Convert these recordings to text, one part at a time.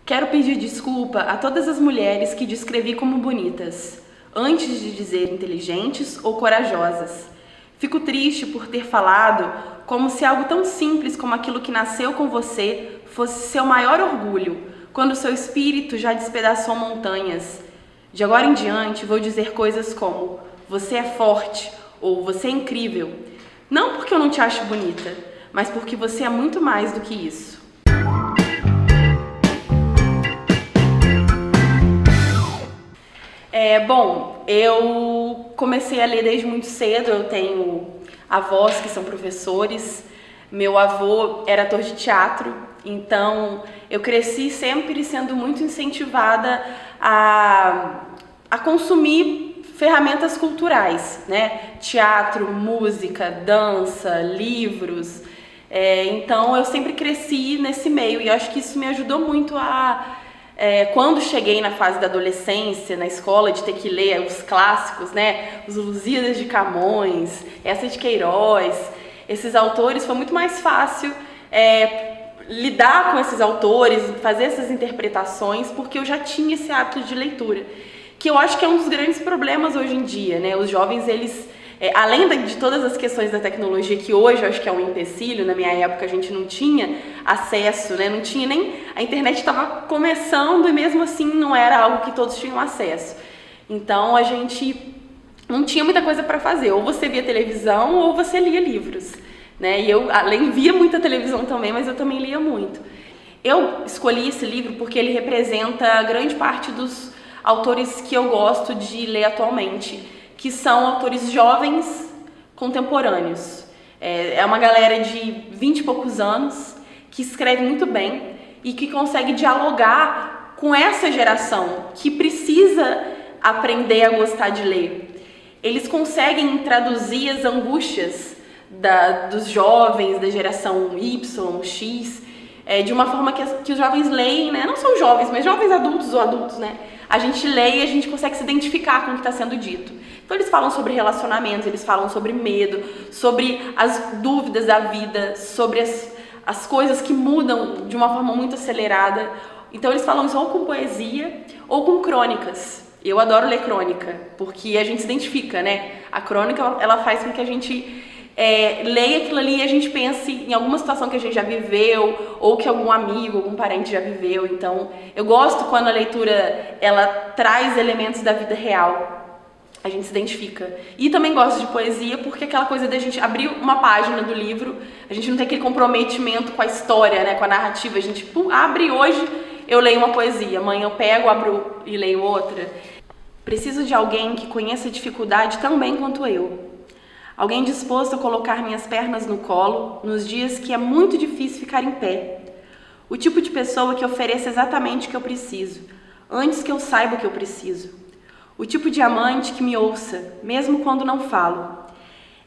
Quero pedir desculpa a todas as mulheres que descrevi como bonitas, antes de dizer inteligentes ou corajosas. Fico triste por ter falado como se algo tão simples como aquilo que nasceu com você fosse seu maior orgulho, quando seu espírito já despedaçou montanhas. De agora em diante, vou dizer coisas como: você é forte ou você é incrível. Não porque eu não te acho bonita, mas porque você é muito mais do que isso. Bom, eu comecei a ler desde muito cedo. Eu tenho avós que são professores, meu avô era ator de teatro, então eu cresci sempre sendo muito incentivada a consumir ferramentas culturais, né? Teatro, música, dança, livros. Então eu sempre cresci nesse meio e eu acho que isso me ajudou muito quando cheguei na fase da adolescência, na escola, de ter que ler os clássicos, né? Os Lusíadas de Camões, Eça de Queiroz, esses autores, foi muito mais fácil lidar com esses autores, fazer essas interpretações, porque eu já tinha esse hábito de leitura, que eu acho que é um dos grandes problemas hoje em dia, né? Os jovens, eles, além de todas as questões da tecnologia, que hoje eu acho que é um empecilho, na minha época a gente não tinha acesso, né? Não tinha nem... A internet estava começando e mesmo assim não era algo que todos tinham acesso. Então a gente não tinha muita coisa para fazer, ou você via televisão ou você lia livros, né? E eu, além, via muita televisão também, mas eu também lia muito. Eu escolhi esse livro porque ele representa grande parte dos autores que eu gosto de ler atualmente, que são autores jovens contemporâneos. É uma galera de 20 e poucos anos que escreve muito bem e que consegue dialogar com essa geração que precisa aprender a gostar de ler. Eles conseguem traduzir as angústias dos jovens da geração Y, X, de uma forma que os jovens leem, né? Não são jovens, mas jovens adultos ou adultos, né? A gente lê e a gente consegue se identificar com o que está sendo dito. Então eles falam sobre relacionamentos, eles falam sobre medo, sobre as dúvidas da vida, sobre as coisas que mudam de uma forma muito acelerada. Então eles falam isso ou com poesia ou com crônicas. Eu adoro ler crônica, porque a gente se identifica, né? A crônica, ela faz com que a gente leia aquilo ali e a gente pense em alguma situação que a gente já viveu ou que algum amigo, algum parente já viveu. Então eu gosto quando a leitura, ela traz elementos da vida real. A gente se identifica. E também gosto de poesia porque aquela coisa da gente abrir uma página do livro, a gente não tem aquele comprometimento com a história, né, com a narrativa. A gente abre hoje, eu leio uma poesia, amanhã eu pego, abro e leio outra. Preciso de alguém que conheça a dificuldade tão bem quanto eu. Alguém disposto a colocar minhas pernas no colo nos dias que é muito difícil ficar em pé. O tipo de pessoa que ofereça exatamente o que eu preciso, antes que eu saiba o que eu preciso. O tipo de amante que me ouça, mesmo quando não falo.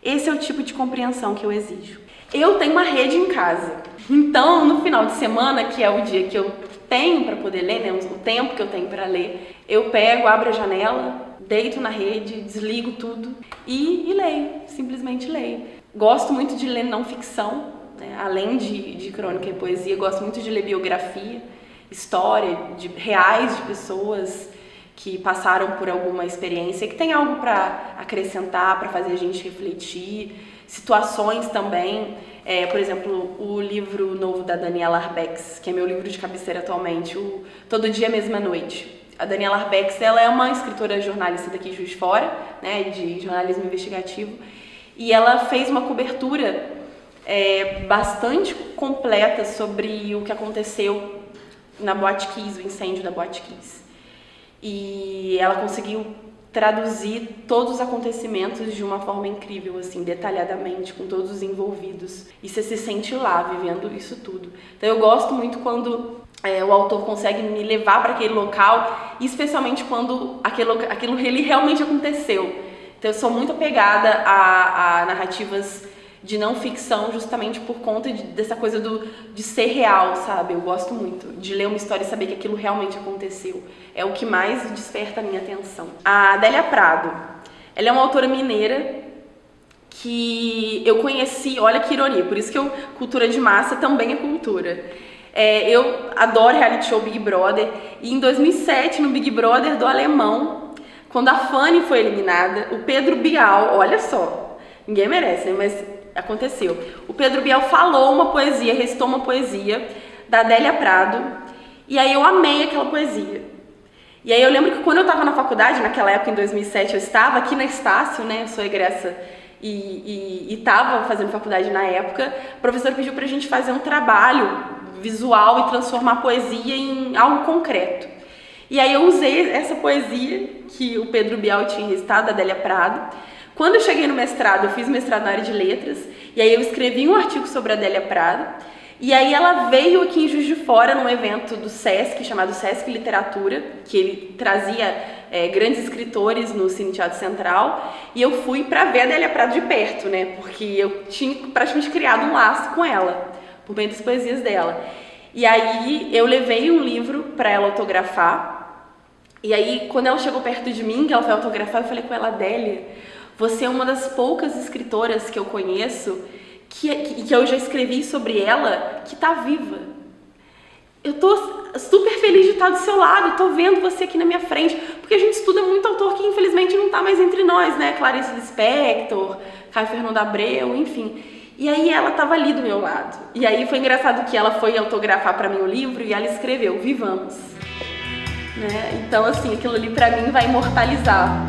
Esse é o tipo de compreensão que eu exijo. Eu tenho uma rede em casa, então no final de semana, que é o dia que eu tenho para poder ler, né, o tempo que eu tenho para ler, eu pego, abro a janela, deito na rede, desligo tudo e leio, simplesmente leio. Gosto muito de ler não ficção, né, além de crônica e poesia, gosto muito de ler biografia, história reais de pessoas que passaram por alguma experiência, que tem algo para acrescentar, para fazer a gente refletir, situações também. Por exemplo, o livro novo da Daniela Arbex, que é meu livro de cabeceira atualmente, o Todo Dia, Mesma Noite. A Daniela Arbex, ela é uma escritora jornalista daqui de Juiz de Fora, né, de jornalismo investigativo, e ela fez uma cobertura bastante completa sobre o que aconteceu na Boate Kiss, o incêndio da Boate Kiss. E ela conseguiu traduzir todos os acontecimentos de uma forma incrível, assim, detalhadamente, com todos os envolvidos. E você se sente lá, vivendo isso tudo. Então eu gosto muito quando o autor consegue me levar para aquele local, especialmente quando aquilo ele realmente aconteceu. Então eu sou muito apegada a narrativas de não ficção, justamente por conta dessa coisa de ser real, sabe? Eu gosto muito de ler uma história e saber que aquilo realmente aconteceu. É o que mais desperta a minha atenção. A Adélia Prado, ela é uma autora mineira que eu conheci, olha que ironia, por isso que cultura de massa também é cultura. Eu adoro reality show Big Brother, e em 2007, no Big Brother do Alemão, quando a Fanny foi eliminada, o Pedro Bial, olha só, ninguém merece, né? Mas aconteceu. O Pedro Bial falou uma poesia, recitou uma poesia da Adélia Prado, e aí eu amei aquela poesia. E aí eu lembro que quando eu estava na faculdade, naquela época, em 2007, eu estava aqui na Estácio, né? Eu sou egressa e estava fazendo faculdade na época. O professor pediu pra gente fazer um trabalho visual e transformar a poesia em algo concreto. E aí eu usei essa poesia que o Pedro Bial tinha recitado, da Adélia Prado. Quando eu cheguei no mestrado, eu fiz mestrado na área de letras, e aí eu escrevi um artigo sobre a Adélia Prado, e aí ela veio aqui em Juiz de Fora, num evento do Sesc, chamado Sesc Literatura, que ele trazia grandes escritores no Cine Teatro Central, e eu fui para ver a Adélia Prado de perto, né, porque eu tinha praticamente criado um laço com ela, por meio das poesias dela. E aí eu levei um livro para ela autografar, e aí quando ela chegou perto de mim, que ela foi autografar, eu falei com ela: Adélia, você é uma das poucas escritoras que eu conheço que eu já escrevi sobre ela, que tá viva. Eu tô super feliz de estar do seu lado, tô vendo você aqui na minha frente, porque a gente estuda muito autor que infelizmente não tá mais entre nós, né? Clarice Lispector, Caio Fernando Abreu, enfim. E aí ela tava ali do meu lado. E aí foi engraçado que ela foi autografar para mim o livro e ela escreveu: Vivamos. Né? Então, assim, aquilo ali pra mim vai imortalizar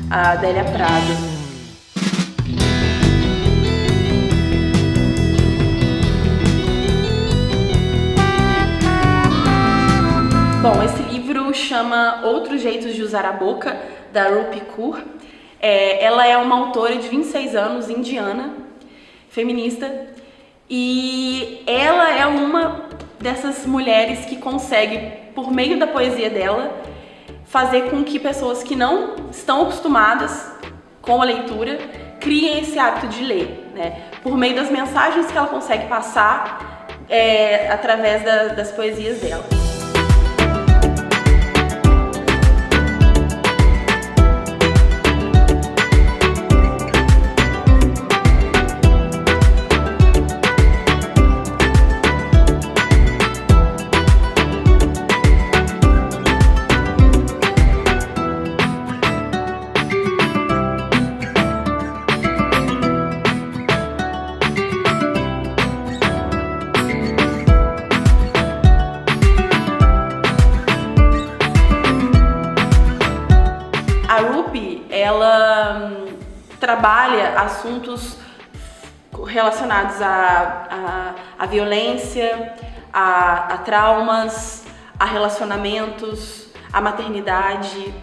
a Adélia Prado. Bom, esse livro chama Outros Jeitos de Usar a Boca, da Rupi Kaur. Ela é uma autora de 26 anos, indiana, feminista, e ela é uma dessas mulheres que consegue, por meio da poesia dela, fazer com que pessoas que não estão acostumadas com a leitura criem esse hábito de ler, né? Por meio das mensagens que ela consegue passar através das poesias dela. A Rupi, ela trabalha assuntos relacionados à violência, a traumas, a relacionamentos, a maternidade.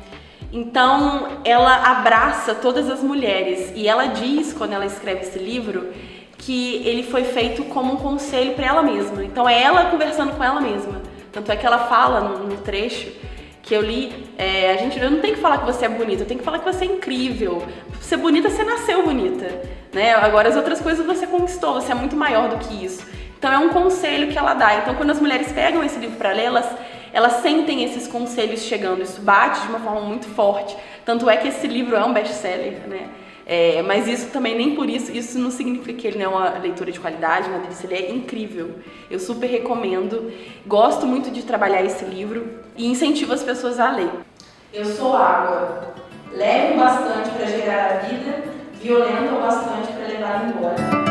Então, ela abraça todas as mulheres, e ela diz, quando ela escreve esse livro, que ele foi feito como um conselho para ela mesma. Então, é ela conversando com ela mesma. Tanto é que ela fala no trecho que eu li, eu não tenho que falar que você é bonita, eu tenho que falar que você é incrível. Pra ser bonita, você nasceu bonita, né? Agora as outras coisas você conquistou, você é muito maior do que isso. Então é um conselho que ela dá. Então quando as mulheres pegam esse livro para ler, elas sentem esses conselhos chegando, isso bate de uma forma muito forte. Tanto é que esse livro é um best-seller, né? Mas isso também, nem por isso, isso não significa que ele não é uma leitura de qualidade, nada disso. Ele é incrível, eu super recomendo, gosto muito de trabalhar esse livro e incentivo as pessoas a ler. Eu sou água, leve o bastante para gerar a vida, violenta o bastante para levá-la embora.